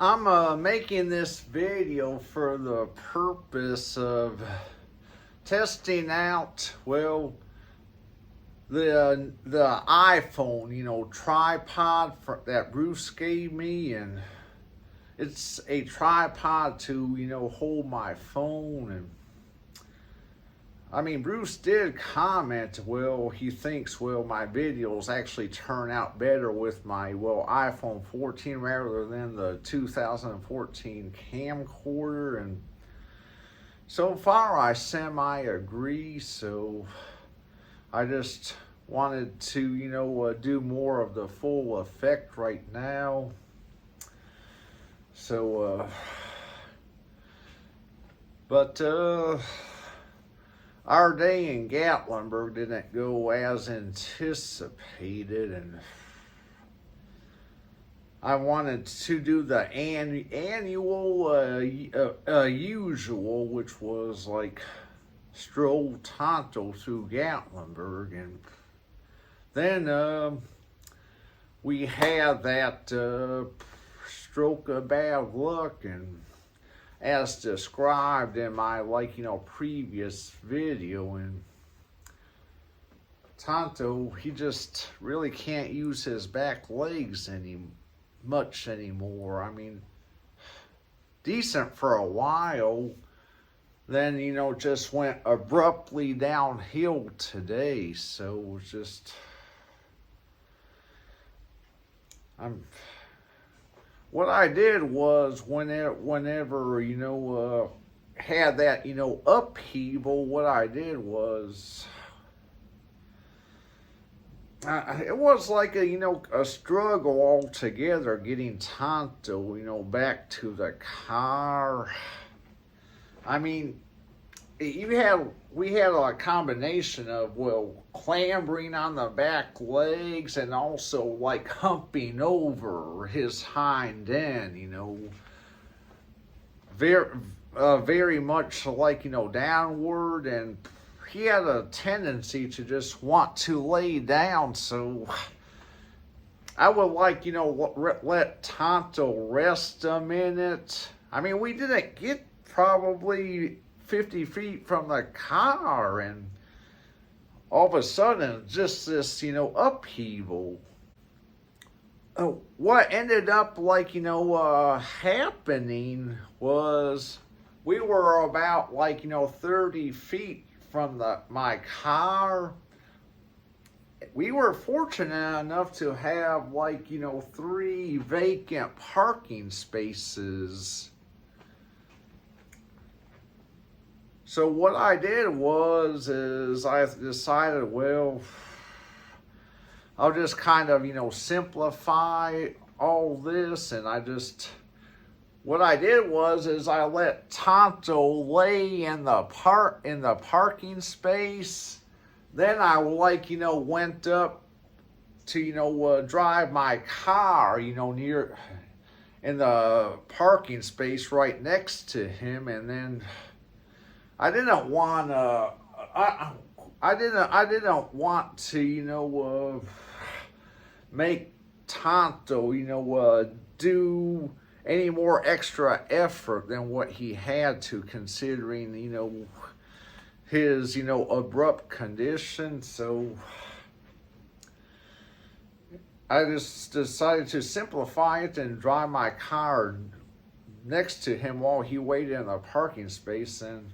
I'm making this video for the purpose of testing out, well, the iPhone, tripod that Bruce gave me, and it's a tripod to, hold my phone. And I mean, Bruce did comment, well, he thinks, my videos actually turn out better with my, iPhone 14 rather than the 2014 camcorder. And so far, I semi-agree, so I just wanted to, do more of the full effect right now. So, our day in Gatlinburg didn't go as anticipated, and I wanted to do the annual usual, which was like stroll Tonto through Gatlinburg, and then we had that stroke of bad luck, and as described in my previous video. And Tonto, he just really can't use his back legs much anymore. I mean, decent for a while, then just went abruptly downhill today. So just what I did was whenever had that upheaval, what I did was it was like a struggle altogether getting Tonto back to the car. I mean, we had a combination of clambering on the back legs and also humping over his hind end, very much downward, and he had a tendency to just want to lay down. So I would let Tonto rest a minute. I mean, we didn't get probably 50 feet from the car, and all of a sudden, just this, upheaval. What ended up, happening was we were about, 30 feet from my car. We were fortunate enough to have, 3 vacant parking spaces. So what I did is I decided, I'll just kind of, simplify all this. And what I did is I let Tonto lay in the parking space. Then I went up to, drive my car, near in the parking space right next to him. And then I didn't want to, make Tonto, do any more extra effort than what he had to, considering, his, abrupt condition. So I just decided to simplify it and drive my car next to him while he waited in the parking space, and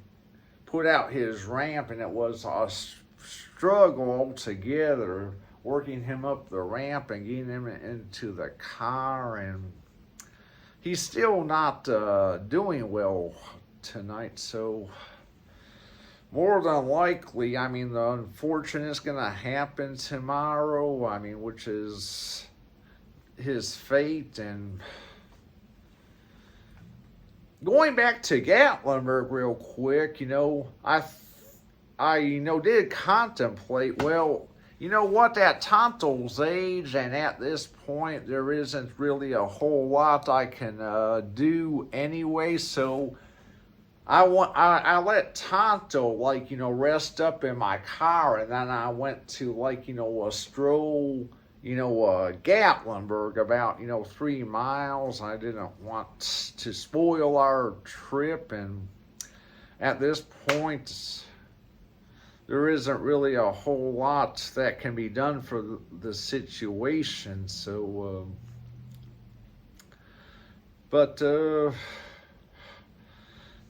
put out his ramp. And it was a struggle altogether working him up the ramp and getting him into the car. And he's still not doing well tonight. So more than likely, I mean, the unfortunate is going to happen tomorrow. I mean, which is his fate. And going back to Gatlinburg real quick, I did contemplate, what, at Tonto's age, and at this point, there isn't really a whole lot I can do anyway. So I let Tonto, rest up in my car, and then I went to, a stroll, Gatlinburg, about 3 miles. I didn't want to spoil our trip, and at this point, there isn't really a whole lot that can be done for the situation. So, but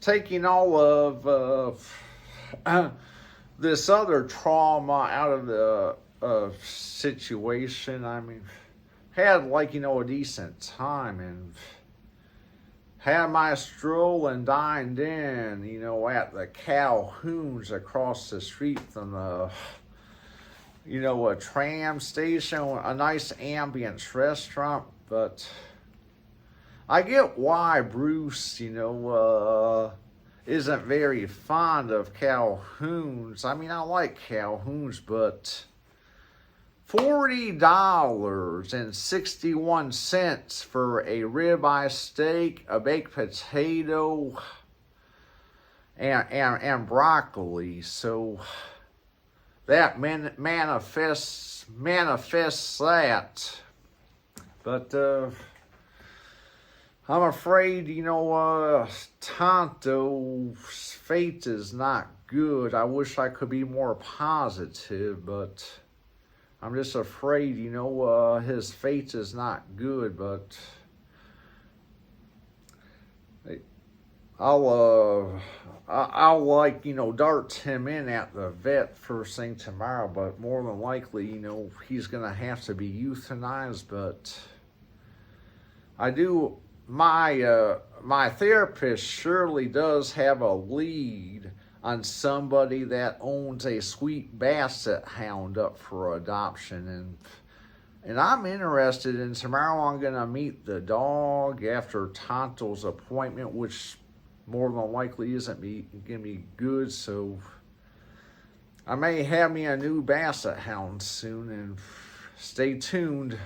taking all of this other trauma out of the situation, I mean, had a decent time and had my stroll and dined in, at the Calhoun's across the street from the, a tram station, a nice ambience restaurant. But I get why Bruce, isn't very fond of Calhoun's. I mean, I like Calhoun's, but $40.61 for a ribeye steak, a baked potato, and broccoli. So that manifests that. But I'm afraid, Tonto's fate is not good. I wish I could be more positive, but I'm just afraid, his fate is not good. But I'll dart him in at the vet first thing tomorrow. But more than likely, he's gonna have to be euthanized. But I do. My therapist surely does have a lead on somebody that owns a sweet basset hound up for adoption, and I'm interested. And tomorrow I'm gonna meet the dog after Tonto's appointment, which more than likely isn't gonna be good. So I may have me a new basset hound soon, and stay tuned.